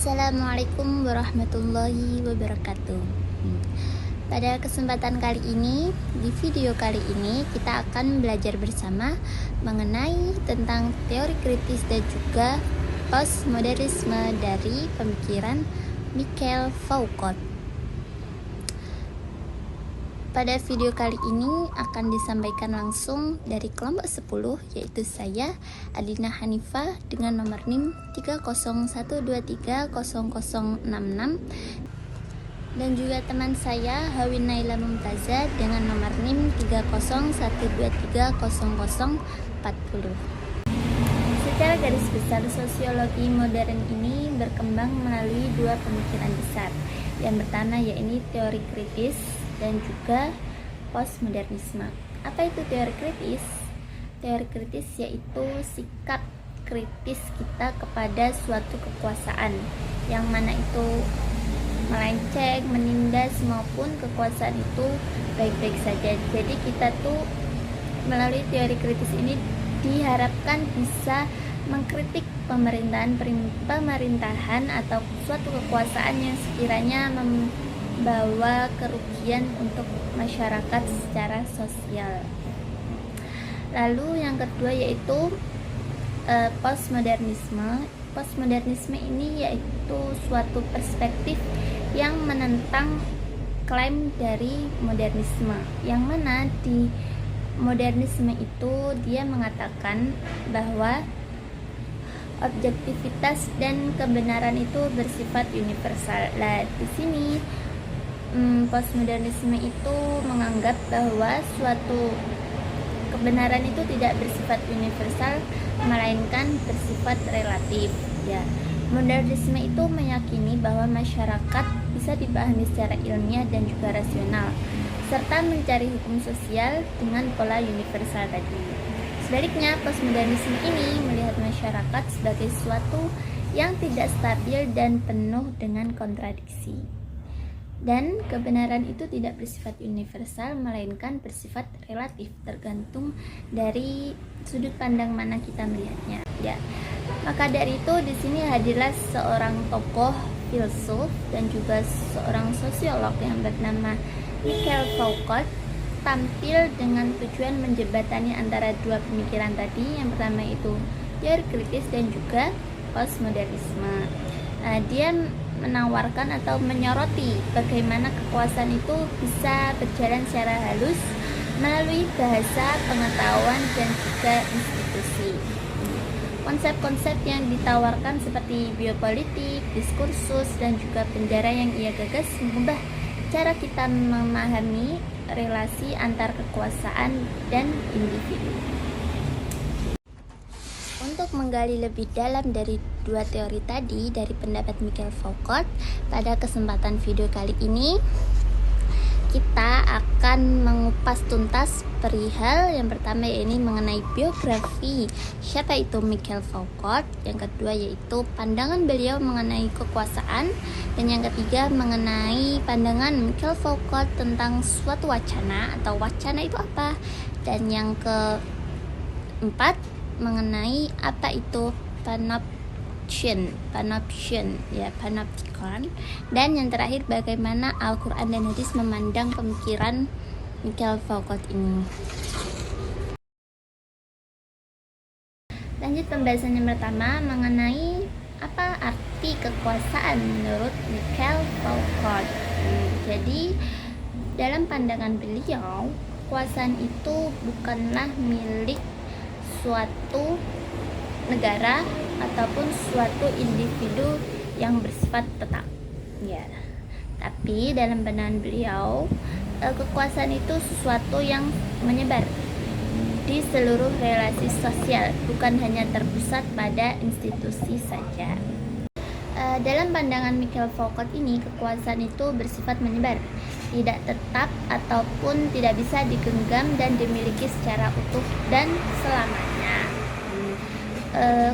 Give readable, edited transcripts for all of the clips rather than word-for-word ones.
Assalamualaikum warahmatullahi wabarakatuh. Pada kesempatan kali ini, di video kali ini kita akan belajar bersama mengenai tentang teori kritis dan juga postmodernisme dari pemikiran Michael Foucault. Pada video kali ini akan disampaikan langsung dari kelompok 10, yaitu saya, Adina Hanifah, dengan nomor NIM 301230066, dan juga teman saya, Hawin Naila Mumtaza, dengan nomor NIM 301230040. Secara garis besar, sosiologi modern ini berkembang melalui dua pemikiran besar. Yang pertama yaitu teori kritis dan juga postmodernisme. Apa itu teori kritis? Teori kritis yaitu sikap kritis kita kepada suatu kekuasaan, yang mana itu melenceng, menindas maupun kekuasaan itu baik-baik saja. Jadi kita tuh melalui teori kritis ini diharapkan bisa mengkritik pemerintahan atau suatu kekuasaan yang sekiranya membawa kerugian untuk masyarakat secara sosial. Lalu yang kedua yaitu postmodernisme. Postmodernisme ini yaitu suatu perspektif yang menentang klaim dari modernisme, yang mana di modernisme itu dia mengatakan bahwa objektivitas dan kebenaran itu bersifat universal. Nah, di sini postmodernisme itu menganggap bahwa suatu kebenaran itu tidak bersifat universal, melainkan bersifat relatif. Ya, modernisme itu meyakini bahwa masyarakat bisa dipahami secara ilmiah dan juga rasional, serta mencari hukum sosial dengan pola universal tadi. Sebaliknya, postmodernisme ini melihat masyarakat sebagai sesuatu yang tidak stabil dan penuh dengan kontradiksi. Dan kebenaran itu tidak bersifat universal, melainkan bersifat relatif, tergantung dari sudut pandang mana kita melihatnya. Ya, maka dari itu di sini hadirlah seorang tokoh filsuf dan juga seorang sosiolog yang bernama Michael Foucault, tampil dengan tujuan menjembatani antara dua pemikiran tadi. Yang pertama itu teori kritis dan juga postmodernisme. Dia menawarkan atau menyoroti bagaimana kekuasaan itu bisa berjalan secara halus melalui bahasa, pengetahuan, dan juga institusi. Konsep-konsep yang ditawarkan seperti biopolitik, diskursus, dan juga penjara yang ia gagas mengubah cara kita memahami relasi antar kekuasaan dan individu. Untuk menggali lebih dalam dari dua teori tadi dari pendapat Michael Foucault, pada kesempatan video kali ini kita akan mengupas tuntas perihal yang pertama yaitu mengenai biografi siapa itu Michael Foucault, yang kedua yaitu pandangan beliau mengenai kekuasaan, dan yang ketiga mengenai pandangan Michael Foucault tentang suatu wacana atau wacana itu apa, dan yang keempat mengenai apa itu panopticon, dan yang terakhir bagaimana Al-Quran dan Hadis memandang pemikiran Michael Foucault ini. Lanjut pembahasan yang pertama mengenai apa arti kekuasaan menurut Michael Foucault. Jadi dalam pandangan beliau, kekuasaan itu bukanlah milik suatu negara ataupun suatu individu yang bersifat tetap. Ya. Tapi dalam pandangan beliau, kekuasaan itu sesuatu yang menyebar di seluruh relasi sosial, bukan hanya terpusat pada institusi saja. Dalam pandangan Michael Foucault ini, kekuasaan itu bersifat menyebar, tidak tetap ataupun tidak bisa digenggam dan dimiliki secara utuh dan selamanya.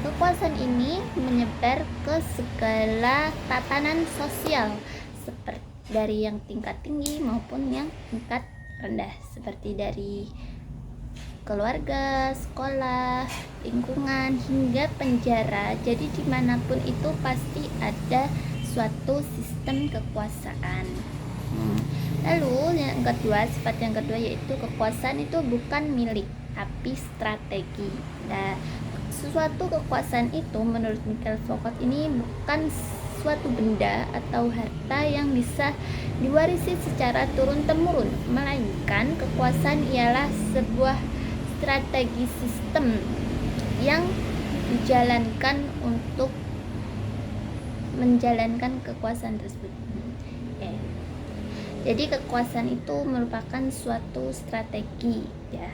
Kekuasaan ini menyebar ke segala tatanan sosial, seperti dari yang tingkat tinggi maupun yang tingkat rendah, seperti dari keluarga, sekolah, lingkungan, hingga penjara. Jadi dimanapun itu pasti ada suatu sistem kekuasaan. Lalu yang kedua, sifat yang kedua yaitu kekuasaan itu bukan milik tapi strategi. Nah, suatu kekuasaan itu menurut Michael Foucault ini bukan suatu benda atau harta yang bisa diwarisi secara turun-temurun, melainkan kekuasaan ialah sebuah strategi sistem yang dijalankan untuk menjalankan kekuasaan tersebut. Jadi kekuasaan itu merupakan suatu strategi, ya,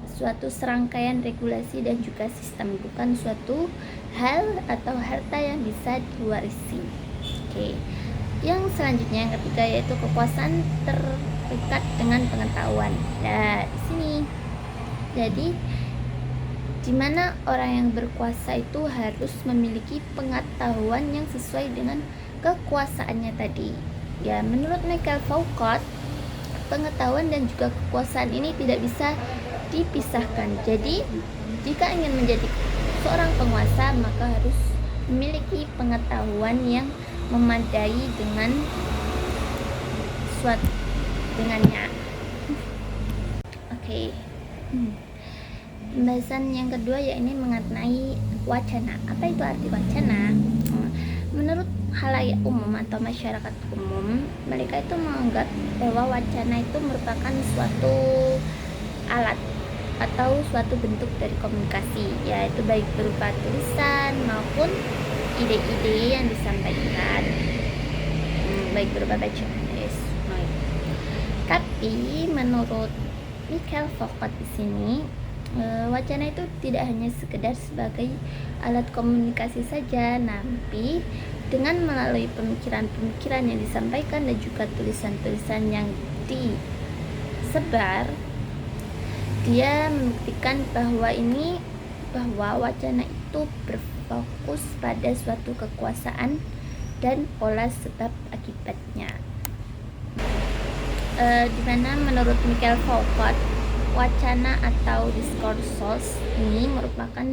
suatu serangkaian regulasi dan juga sistem, bukan suatu hal atau harta yang bisa diwarisi. Yang selanjutnya yang ketiga yaitu kekuasaan terikat dengan pengetahuan. Nah, di sini jadi di mana orang yang berkuasa itu harus memiliki pengetahuan yang sesuai dengan kekuasaannya tadi. Ya, menurut Michael Foucault, pengetahuan dan juga kekuasaan ini tidak bisa dipisahkan. Jadi, jika ingin menjadi seorang penguasa, maka harus memiliki pengetahuan yang memadai dengan suatu dengannya. Pembahasan yang kedua yaitu mengenai wacana. Apa itu arti wacana? Menurut khalayak umum atau masyarakat umum, mereka itu menganggap bahwa wacana itu merupakan suatu alat atau suatu bentuk dari komunikasi, yaitu baik berupa tulisan maupun ide-ide yang disampaikan, baik berupa bacaan. Tapi menurut Michael Foucault di sini, wacana itu tidak hanya sekedar sebagai alat komunikasi saja, tapi dengan melalui pemikiran-pemikiran yang disampaikan dan juga tulisan-tulisan yang disebar, dia membuktikan bahwa wacana itu berfokus pada suatu kekuasaan dan pola sebab akibatnya. Di mana menurut Michael Foucault, wacana atau diskursus ini merupakan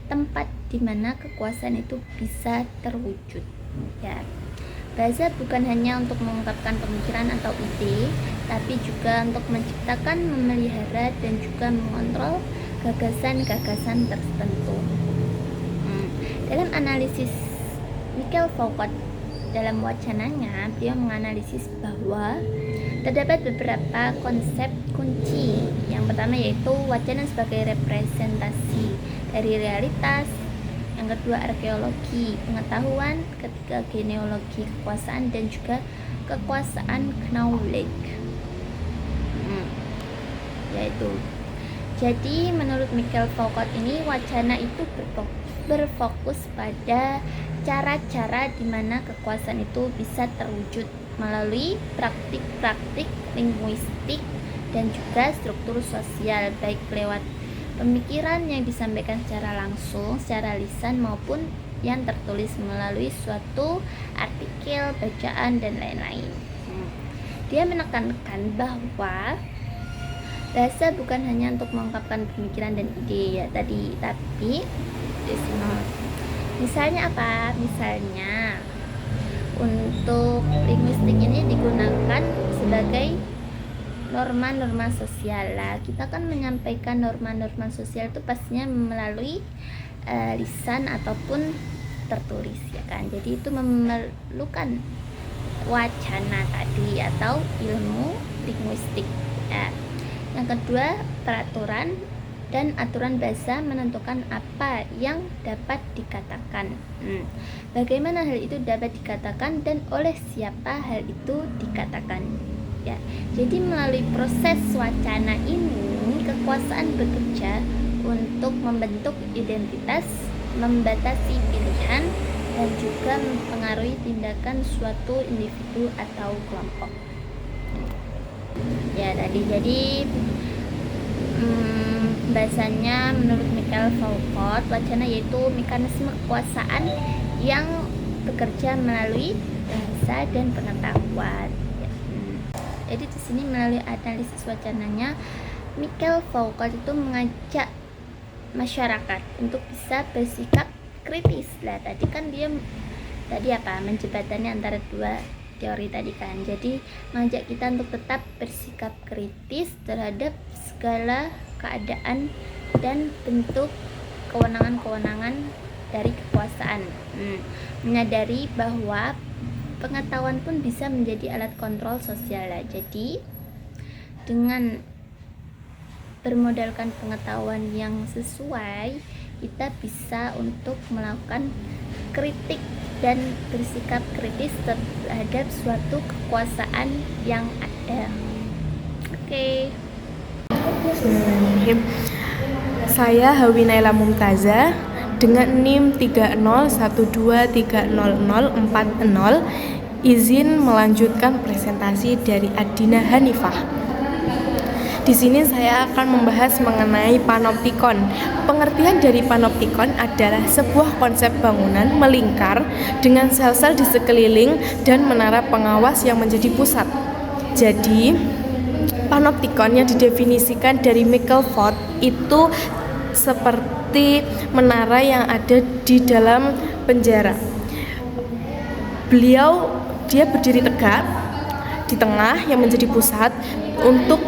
tempat di mana kekuasaan itu bisa terwujud. Ya, bahasa bukan hanya untuk mengungkapkan pemikiran atau ide, tapi juga untuk menciptakan, memelihara, dan juga mengontrol gagasan-gagasan tertentu. Dalam analisis Michael Foucault dalam wacananya, dia menganalisis bahwa terdapat beberapa konsep kunci. Yang pertama yaitu wacana sebagai representasi dari realitas, yang kedua arkeologi pengetahuan, ketiga genealogi kekuasaan, dan juga kekuasaan knowledge. Yaitu, jadi menurut Michael Foucault ini wacana itu berfokus pada cara-cara di mana kekuasaan itu bisa terwujud melalui praktik-praktik linguistik dan juga struktur sosial, baik lewat pemikiran yang disampaikan secara langsung, secara lisan, maupun yang tertulis melalui suatu artikel, bacaan, dan lain-lain. Dia menekankan bahwa bahasa bukan hanya untuk mengungkapkan pemikiran dan ide ya tadi, tapi misalnya apa? Misalnya untuk linguistik ini digunakan sebagai norma-norma sosial lah. Kita kan menyampaikan norma-norma sosial itu pastinya melalui lisan ataupun tertulis ya kan. Jadi itu memerlukan wacana tadi atau ilmu linguistik ya. Yang kedua, peraturan dan aturan bahasa menentukan apa yang dapat dikatakan. Bagaimana hal itu dapat dikatakan dan oleh siapa hal itu dikatakan. Ya, jadi melalui proses wacana ini kekuasaan bekerja untuk membentuk identitas, membatasi pilihan, dan juga mempengaruhi tindakan suatu individu atau kelompok. Ya tadi jadi bahasanya menurut Michael Foucault, wacana yaitu mekanisme kekuasaan yang bekerja melalui bahasa dan pengetahuan. Jadi di sini melalui analisis wacananya Michael Foucault itu mengajak masyarakat untuk bisa bersikap kritis. Lah tadi apa menjembatani antara dua teori tadi kan. Jadi mengajak kita untuk tetap bersikap kritis terhadap segala keadaan dan bentuk kewenangan-kewenangan dari kekuasaan. Menyadari bahwa pengetahuan pun bisa menjadi alat kontrol sosial lah. Jadi dengan bermodalkan pengetahuan yang sesuai, kita bisa untuk melakukan kritik dan bersikap kritis terhadap suatu kekuasaan yang ada. Oke. Saya Hawi Naila Mumtaza dengan NIM 301230040 izin melanjutkan presentasi dari Adina Hanifah. Di sini saya akan membahas mengenai panoptikon. Pengertian dari panoptikon adalah sebuah konsep bangunan melingkar dengan sel-sel di sekeliling dan menara pengawas yang menjadi pusat. Jadi, panoptikon yang didefinisikan dari Michael Foucault itu seperti menara yang ada di dalam penjara. Dia berdiri tegak di tengah yang menjadi pusat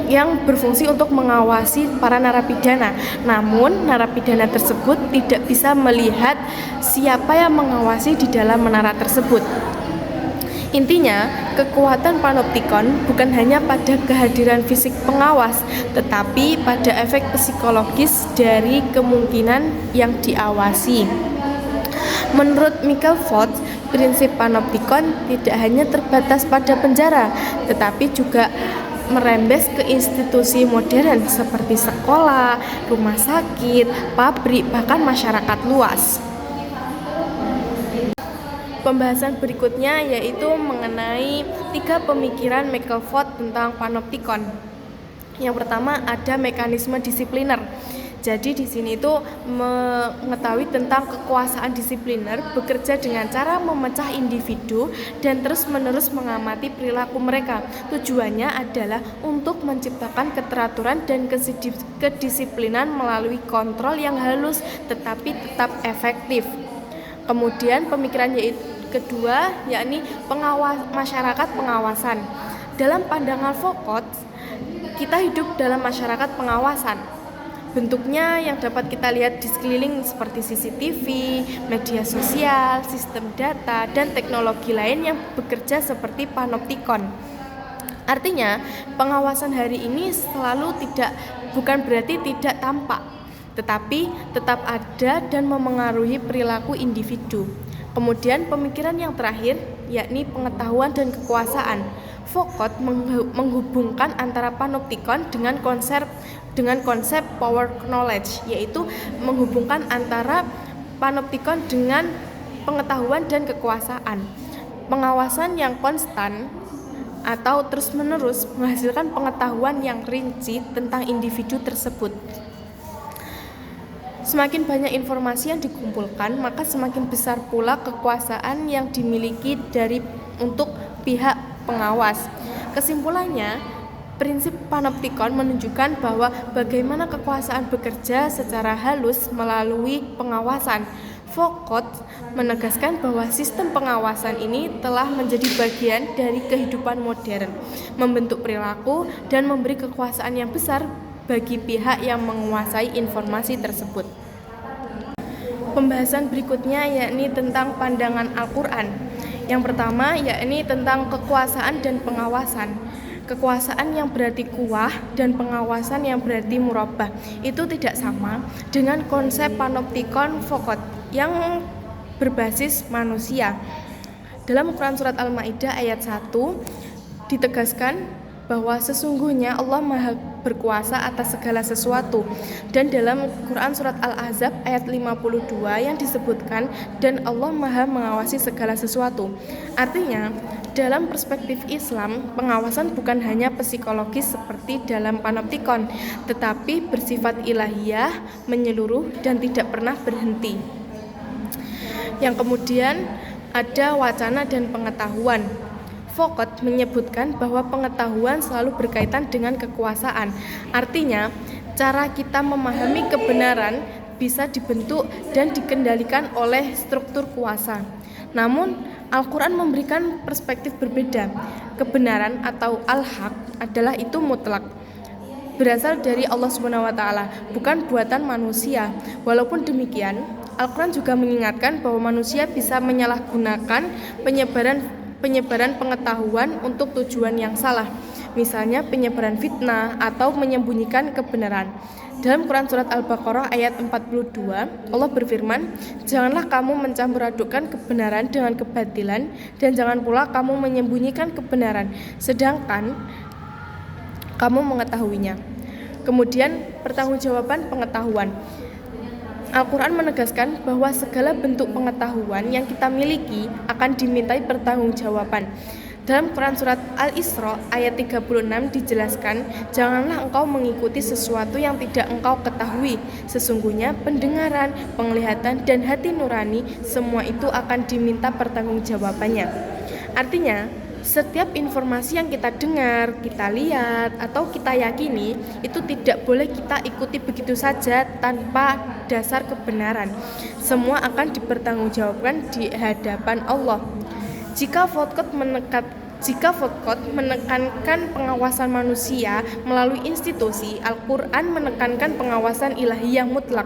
yang berfungsi untuk mengawasi para narapidana. Namun narapidana tersebut tidak bisa melihat siapa yang mengawasi di dalam menara tersebut. Intinya, kekuatan panoptikon bukan hanya pada kehadiran fisik pengawas, tetapi pada efek psikologis dari kemungkinan yang diawasi. Menurut Michael Foucault, prinsip panoptikon tidak hanya terbatas pada penjara, tetapi juga merembes ke institusi modern seperti sekolah, rumah sakit, pabrik, bahkan masyarakat luas. Pembahasan berikutnya yaitu mengenai 3 pemikiran Michael Foucault tentang panoptikon. Yang pertama ada mekanisme disipliner. Jadi di sini itu mengetahui tentang kekuasaan disipliner bekerja dengan cara memecah individu dan terus-menerus mengamati perilaku mereka. Tujuannya adalah untuk menciptakan keteraturan dan kedisiplinan melalui kontrol yang halus tetapi tetap efektif. Kemudian pemikiran kedua yakni masyarakat pengawasan. Dalam pandangan Foucault, kita hidup dalam masyarakat pengawasan. Bentuknya yang dapat kita lihat di sekeliling seperti CCTV, media sosial, sistem data, dan teknologi lain yang bekerja seperti panoptikon. Artinya, pengawasan hari ini bukan berarti tidak tampak, tetapi tetap ada dan memengaruhi perilaku individu. Kemudian pemikiran yang terakhir yakni pengetahuan dan kekuasaan. Foucault menghubungkan antara panoptikon dengan konsep power knowledge, yaitu menghubungkan antara panoptikon dengan pengetahuan dan kekuasaan. Pengawasan yang konstan atau terus-menerus menghasilkan pengetahuan yang rinci tentang individu tersebut. Semakin banyak informasi yang dikumpulkan, maka semakin besar pula kekuasaan yang dimiliki untuk pihak pengawas. Kesimpulannya, prinsip panoptikon menunjukkan bahwa bagaimana kekuasaan bekerja secara halus melalui pengawasan. Foucault menegaskan bahwa sistem pengawasan ini telah menjadi bagian dari kehidupan modern, membentuk perilaku dan memberi kekuasaan yang besar bagi pihak yang menguasai informasi tersebut. Pembahasan berikutnya yakni tentang pandangan Al-Quran. Yang pertama yakni tentang kekuasaan dan pengawasan. Kekuasaan yang berarti kuwah dan pengawasan yang berarti murabbah itu tidak sama dengan konsep panoptikon Foucault yang berbasis manusia. Dalam Quran Surat Al-Ma'idah ayat 1 ditegaskan bahwa sesungguhnya Allah Maha berkuasa atas segala sesuatu. Dan dalam Quran Surat Al-Ahzab ayat 52 yang disebutkan dan Allah Maha mengawasi segala sesuatu. Artinya, dalam perspektif Islam, pengawasan bukan hanya psikologis seperti dalam panoptikon, tetapi bersifat ilahiyah, menyeluruh dan tidak pernah berhenti. Yang kemudian ada wacana dan pengetahuan. Foucault menyebutkan bahwa pengetahuan selalu berkaitan dengan kekuasaan. Artinya, cara kita memahami kebenaran bisa dibentuk dan dikendalikan oleh struktur kuasa. Namun, Al-Quran memberikan perspektif berbeda. Kebenaran atau al-haq adalah itu mutlak, berasal dari Allah SWT, bukan buatan manusia. Walaupun demikian, Al-Quran juga mengingatkan bahwa manusia bisa menyalahgunakan penyebaran pengetahuan untuk tujuan yang salah, misalnya penyebaran fitnah atau menyembunyikan kebenaran. Dalam Quran Surat Al-Baqarah ayat 42, Allah berfirman, "Janganlah kamu mencampur adukkan kebenaran dengan kebatilan, dan jangan pula kamu menyembunyikan kebenaran, sedangkan kamu mengetahuinya." Kemudian pertanggungjawaban pengetahuan. Al-Quran menegaskan bahwa segala bentuk pengetahuan yang kita miliki akan dimintai pertanggungjawaban. Dalam Quran Surat Al-Isra ayat 36 dijelaskan, "Janganlah engkau mengikuti sesuatu yang tidak engkau ketahui. Sesungguhnya pendengaran, penglihatan, dan hati nurani, semua itu akan diminta pertanggungjawabannya." Artinya, setiap informasi yang kita dengar, kita lihat, atau kita yakini itu tidak boleh kita ikuti begitu saja tanpa dasar kebenaran. Semua akan dipertanggungjawabkan di hadapan Allah. Jika Foucault menekankan pengawasan manusia melalui institusi, Al-Quran menekankan pengawasan ilahi yang mutlak,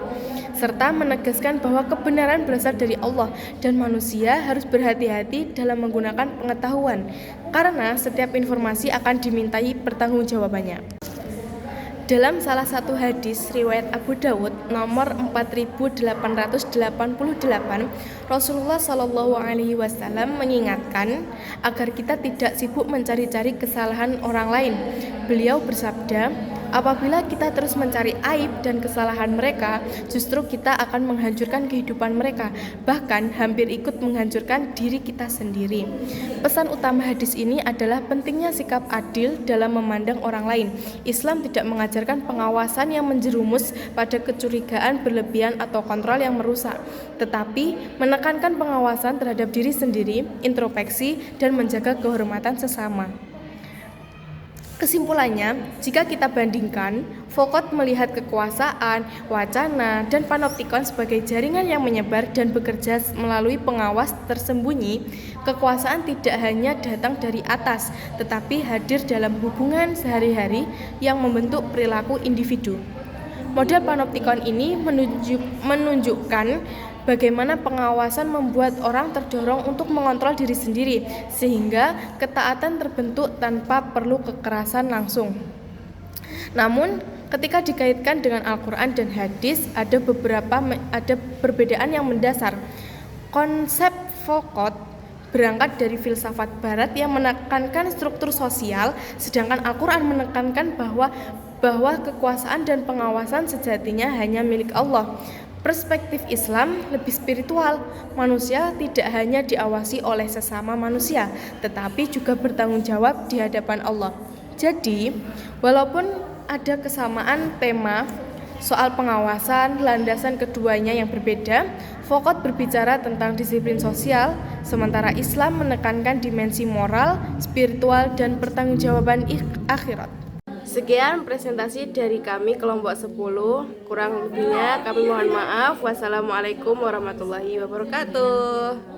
serta menegaskan bahwa kebenaran berasal dari Allah dan manusia harus berhati-hati dalam menggunakan pengetahuan, karena setiap informasi akan dimintai pertanggungjawabannya. Dalam salah satu hadis riwayat Abu Dawud nomor 4888, Rasulullah SAW mengingatkan agar kita tidak sibuk mencari-cari kesalahan orang lain. Beliau bersabda, "Apabila kita terus mencari aib dan kesalahan mereka, justru kita akan menghancurkan kehidupan mereka, bahkan hampir ikut menghancurkan diri kita sendiri." Pesan utama hadis ini adalah pentingnya sikap adil dalam memandang orang lain. Islam tidak mengajarkan pengawasan yang menjerumus pada kecurigaan berlebihan atau kontrol yang merusak, tetapi menekankan pengawasan terhadap diri sendiri, introspeksi, dan menjaga kehormatan sesama. Kesimpulannya, jika kita bandingkan, Foucault melihat kekuasaan, wacana, dan panoptikon sebagai jaringan yang menyebar dan bekerja melalui pengawas tersembunyi. Kekuasaan tidak hanya datang dari atas, tetapi hadir dalam hubungan sehari-hari yang membentuk perilaku individu. Model panoptikon ini menunjukkan bagaimana pengawasan membuat orang terdorong untuk mengontrol diri sendiri, sehingga ketaatan terbentuk tanpa perlu kekerasan langsung. Namun, ketika dikaitkan dengan Al-Quran dan hadis, ada perbedaan yang mendasar. Konsep Foucault berangkat dari filsafat barat yang menekankan struktur sosial, sedangkan Al-Quran menekankan bahwa kekuasaan dan pengawasan sejatinya hanya milik Allah. Perspektif Islam lebih spiritual. Manusia tidak hanya diawasi oleh sesama manusia, tetapi juga bertanggung jawab di hadapan Allah. Jadi, walaupun ada kesamaan tema soal pengawasan, landasan keduanya yang berbeda. Foucault berbicara tentang disiplin sosial, sementara Islam menekankan dimensi moral, spiritual, dan pertanggungjawaban akhirat. Sekian presentasi dari kami kelompok 10. Kurang lebihnya kami mohon maaf. Wassalamualaikum warahmatullahi wabarakatuh.